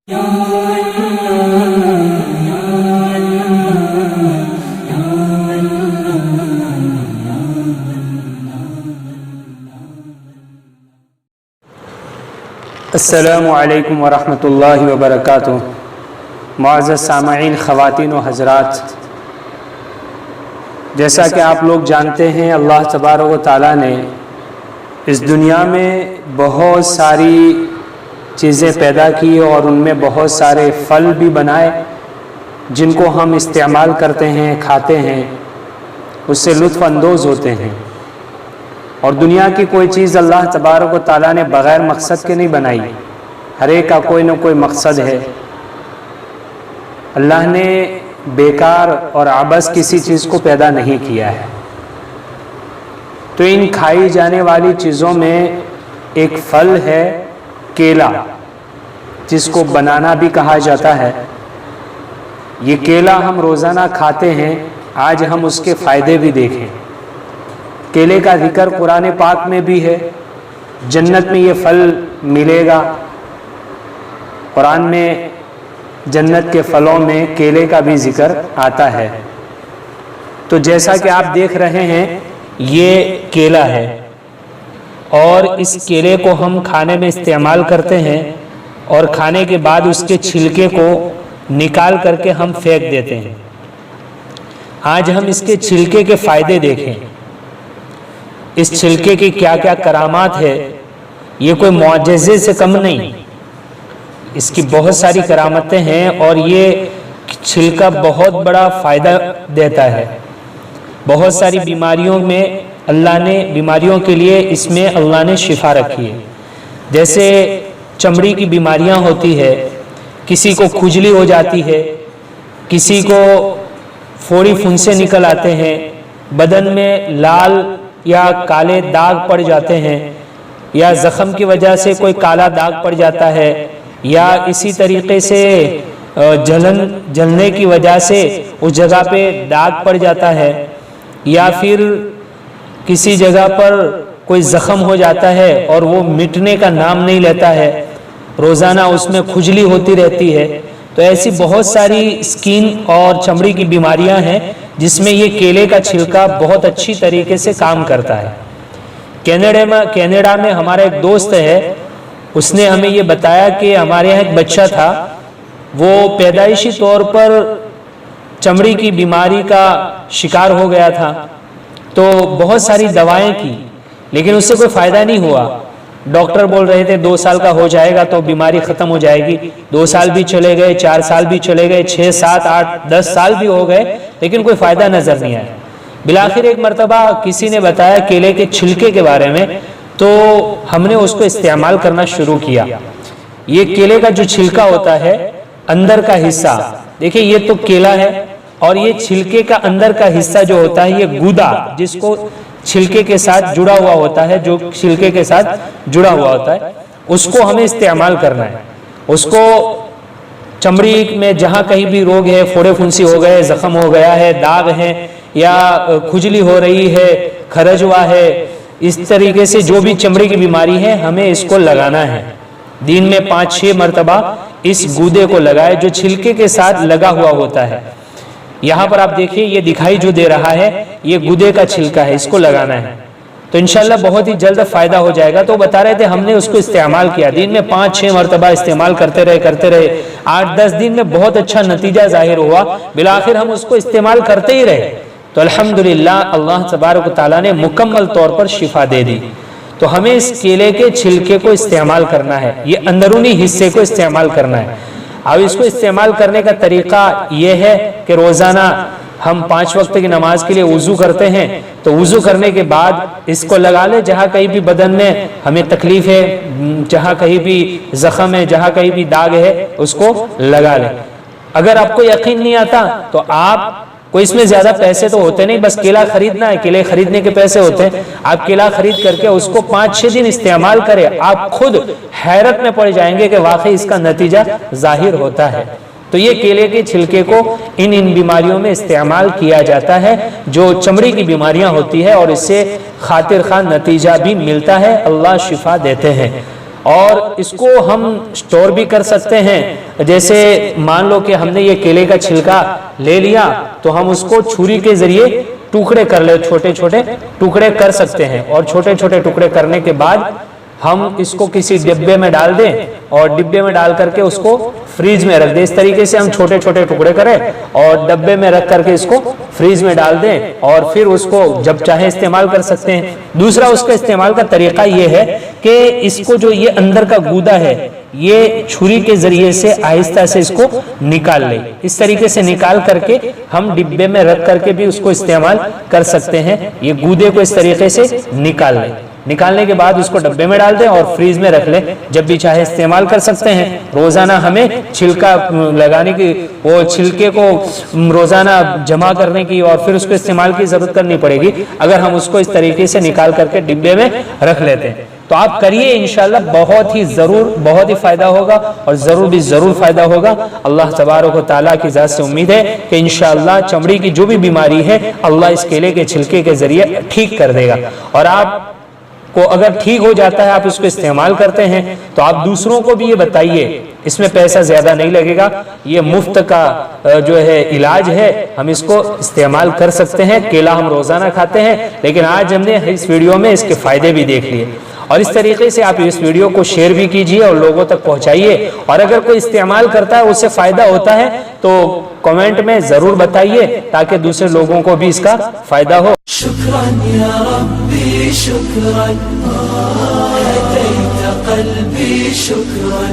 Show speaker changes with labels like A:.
A: السلام علیکم ورحمۃ اللہ وبرکاتہ۔ معزز سامعین، خواتین و حضرات، جیسا کہ آپ لوگ جانتے ہیں، اللہ تبارک و تعالیٰ نے اس دنیا میں بہت ساری چیزیں پیدا کی اور ان میں بہت سارے پھل بھی بنائے جن کو ہم استعمال کرتے ہیں، کھاتے ہیں، اس سے لطف اندوز ہوتے ہیں۔ اور دنیا کی کوئی چیز اللہ تبارک و تعالیٰ نے بغیر مقصد کے نہیں بنائی، ہر ایک کا کوئی نہ کوئی مقصد ہے۔ اللہ نے بیکار اور عبث کسی چیز کو پیدا نہیں کیا ہے۔ تو ان کھائی جانے والی چیزوں میں ایک پھل ہے کیلا، جس کو بنانا بھی کہا جاتا ہے۔ یہ کیلا ہم روزانہ کھاتے ہیں، آج ہم اس کے فائدے بھی دیکھیں۔ کیلے کا ذکر قرآن پاک میں بھی ہے، جنت میں یہ پھل ملے گا۔ قرآن میں جنت کے پھلوں میں کیلے کا بھی ذکر آتا ہے۔ تو جیسا کہ آپ دیکھ رہے ہیں، یہ کیلا ہے اور اس کیلے کو ہم کھانے میں استعمال کرتے ہیں، اور کھانے کے بعد اس کے چھلکے کو نکال کر کے ہم پھینک دیتے ہیں۔ آج ہم اس کے چھلکے کے فائدے دیکھیں، اس چھلکے کی کیا کیا کرامات ہے۔ یہ کوئی معجزے سے کم نہیں، اس کی بہت ساری کرامتیں ہیں، اور یہ چھلکا بہت بڑا فائدہ دیتا ہے۔ بہت ساری بیماریوں میں اللہ نے، بیماریوں کے لیے اس میں اللہ نے شفا رکھی ہے۔ جیسے چمڑی کی بیماریاں ہوتی ہے، کسی کو کھجلی ہو جاتی ہے، کسی کو پھوڑی پھنسے نکل آتے ہیں، بدن میں لال یا کالے داغ پڑ جاتے ہیں، یا زخم کی وجہ سے کوئی کالا داغ پڑ جاتا ہے، یا اسی طریقے سے جلنے کی وجہ سے اس جگہ پہ داغ پڑ جاتا ہے، یا پھر کسی جگہ پر کوئی زخم ہو جاتا ہے اور وہ مٹنے کا نام نہیں لیتا ہے، روزانہ اس میں کھجلی ہوتی رہتی ہے۔ تو ایسی بہت ساری سکین اور چمڑی کی بیماریاں ہیں جس میں یہ کیلے کا چھلکا بہت اچھی طریقے سے کام کرتا ہے۔ کینیڈا میں ہمارا ایک دوست ہے، اس نے ہمیں یہ بتایا کہ ہمارے یہاں ایک بچہ تھا، وہ پیدائشی طور پر چمڑی کی بیماری کا شکار ہو گیا تھا، تو بہت ساری دوائیں کی لیکن اس سے کوئی فائدہ نہیں ہوا۔ ڈاکٹر بول رہے تھے 2 سال کا ہو جائے گا تو بیماری ختم ہو جائے گی۔ 2 سال بھی چلے گئے، 4 سال بھی چلے گئے، 6 7 8 10 سال بھی ہو گئے، لیکن کوئی فائدہ نظر نہیں آیا۔ بالآخر ایک مرتبہ کسی نے بتایا کیلے کے چھلکے کے بارے میں، تو ہم نے اس کو استعمال کرنا شروع کیا۔ یہ کیلے کا جو چھلکا ہوتا ہے، اندر کا حصہ دیکھیں، یہ تو کیلا ہے، اور یہ چھلکے کا اندر کا حصہ جو ہوتا ہے، یہ گودا، جس کو چھلکے کے ساتھ جڑا ہوا ہوتا ہے، جو چھلکے کے ساتھ جڑا ہوا ہوتا ہے، اس کو ہمیں استعمال کرنا ہے۔ اس کو چمڑی میں جہاں کہیں بھی روگ ہے، پھوڑے پھنسی ہو گئے، زخم ہو گیا ہے، داغ ہے، یا کھجلی ہو رہی ہے، خرج ہوا ہے، اس طریقے سے جو بھی چمڑی کی بیماری ہے، ہمیں اس کو لگانا ہے۔ دن میں 5-6 مرتبہ اس گودے کو لگائے جو چھلکے کے ساتھ لگا ہوا ہوتا ہے۔ یہاں پر آپ دیکھیں، یہ دکھائی جو دے رہا ہے، یہ گودے کا چھلکا ہے، اس کو لگانا ہے، تو انشاءاللہ بہت ہی جلد فائدہ ہو جائے گا۔ تو بتا رہے تھے ہم نے اس کو استعمال کیا، دن میں 5-6 مرتبہ استعمال کرتے رہے 8-10 دن میں بہت اچھا نتیجہ ظاہر ہوا۔ بالآخر ہم اس کو استعمال کرتے ہی رہے، تو الحمدللہ اللہ تبارک و تعالیٰ نے مکمل طور پر شفا دے دی۔ تو ہمیں اس کیلے کے چھلکے کو استعمال کرنا ہے، یہ اندرونی حصے کو استعمال کرنا ہے۔ اب اس کو استعمال کرنے کا طریقہ یہ ہے کہ روزانہ ہم 5 وقت کی نماز کے لیے وضو کرتے ہیں، تو وضو کرنے کے بعد اس کو لگا لیں، جہاں کہیں بھی بدن میں ہمیں تکلیف ہے، جہاں کہیں بھی زخم ہے، جہاں کہیں بھی داغ ہے، اس کو لگا لیں۔ اگر آپ کو یقین نہیں آتا تو آپ کوئی اس میں زیادہ پیسے تو ہوتے نہیں، بس کیلا خریدنا ہے، کیلے خریدنے کے پیسے ہوتے ہیں، آپ کیلا خرید کر کے اس کو 5-6 دن استعمال کریں، آپ خود حیرت میں پڑ جائیں گے کہ واقعی اس کا نتیجہ ظاہر ہوتا ہے۔ تو یہ کیلے کے چھلکے کو ان بیماریوں میں استعمال کیا جاتا ہے جو چمڑی کی بیماریاں ہوتی ہے، اور اس سے خاطر خواہ نتیجہ بھی ملتا ہے، اللہ شفا دیتے ہیں۔ اور اس کو ہم سٹور بھی کر سکتے ہیں، جیسے مان لو کہ ہم نے یہ کیلے کا چھلکا لے لیا تو ہم اس کو چھری کے ذریعے ٹکڑے کر لے، چھوٹے چھوٹے ٹکڑے کر سکتے ہیں، اور چھوٹے چھوٹے ٹکڑے کرنے کے بعد ہم اس کو کسی ڈبے میں ڈال دیں اور ڈبے میں ڈال کر کے اس کو فریج میں رکھ دیں۔ اس طریقے سے ہم چھوٹے چھوٹے ٹکڑے کریں اور ڈبے میں رکھ کر کے اس کو فریج میں ڈال دیں اور پھر اس کو جب چاہے استعمال کر سکتے ہیں۔ دوسرا اس کا استعمال کا طریقہ یہ ہے کہ اس کو جو یہ اندر کا گودا ہے یہ چھری کے ذریعے سے آہستہ سے اس کو نکال لیں۔ اس طریقے سے نکال کر کے ہم ڈبے میں رکھ کر کے بھی اس کو استعمال کر سکتے ہیں۔ یہ گودے کو اس طریقے سے نکال لیں، نکالنے کے بعد اس کو ڈبے میں ڈال دیں اور فریز میں رکھ لیں، جب بھی چاہے استعمال کر سکتے ہیں۔ روزانہ ہمیں چھلکا لگانے کی، وہ چھلکے کو روزانہ جمع کرنے کی اور پھر اس کو استعمال کی ضرورت کرنی پڑے گی اگر ہم اس کو اس طریقے سے نکال کر کے ڈبے میں رکھ لیتے ہیں۔ تو آپ کریے، انشاءاللہ بہت ہی فائدہ ہوگا اور ضرور فائدہ ہوگا۔ اللہ تبارک و تعالیٰ کی ذات سے امید ہے کہ انشاءاللہ چمڑی کی جو بھی بیماری ہے اللہ اس کیلے کے چھلکے کے ذریعے ٹھیک کر دے گا، اور آپ کو اگر ٹھیک ہو جاتا ہے، آپ اس کو استعمال کرتے ہیں تو آپ دوسروں کو بھی یہ بتائیے۔ اس میں پیسہ زیادہ نہیں لگے گا، یہ مفت کا جو ہے علاج ہے، ہم اس کو استعمال کر سکتے ہیں۔ کیلا ہم روزانہ کھاتے ہیں، لیکن آج ہم نے اس ویڈیو میں اس کے فائدے بھی دیکھ لیے، اور اس طریقے سے آپ اس ویڈیو کو شیئر بھی کیجئے اور لوگوں تک پہنچائیے، اور اگر کوئی استعمال کرتا ہے اس سے فائدہ ہوتا ہے تو کمنٹ میں ضرور بتائیے تاکہ دوسرے لوگوں کو بھی اس کا فائدہ ہو۔
B: شکراً یا ربی شکراً، ہدیت قلبی شکراً،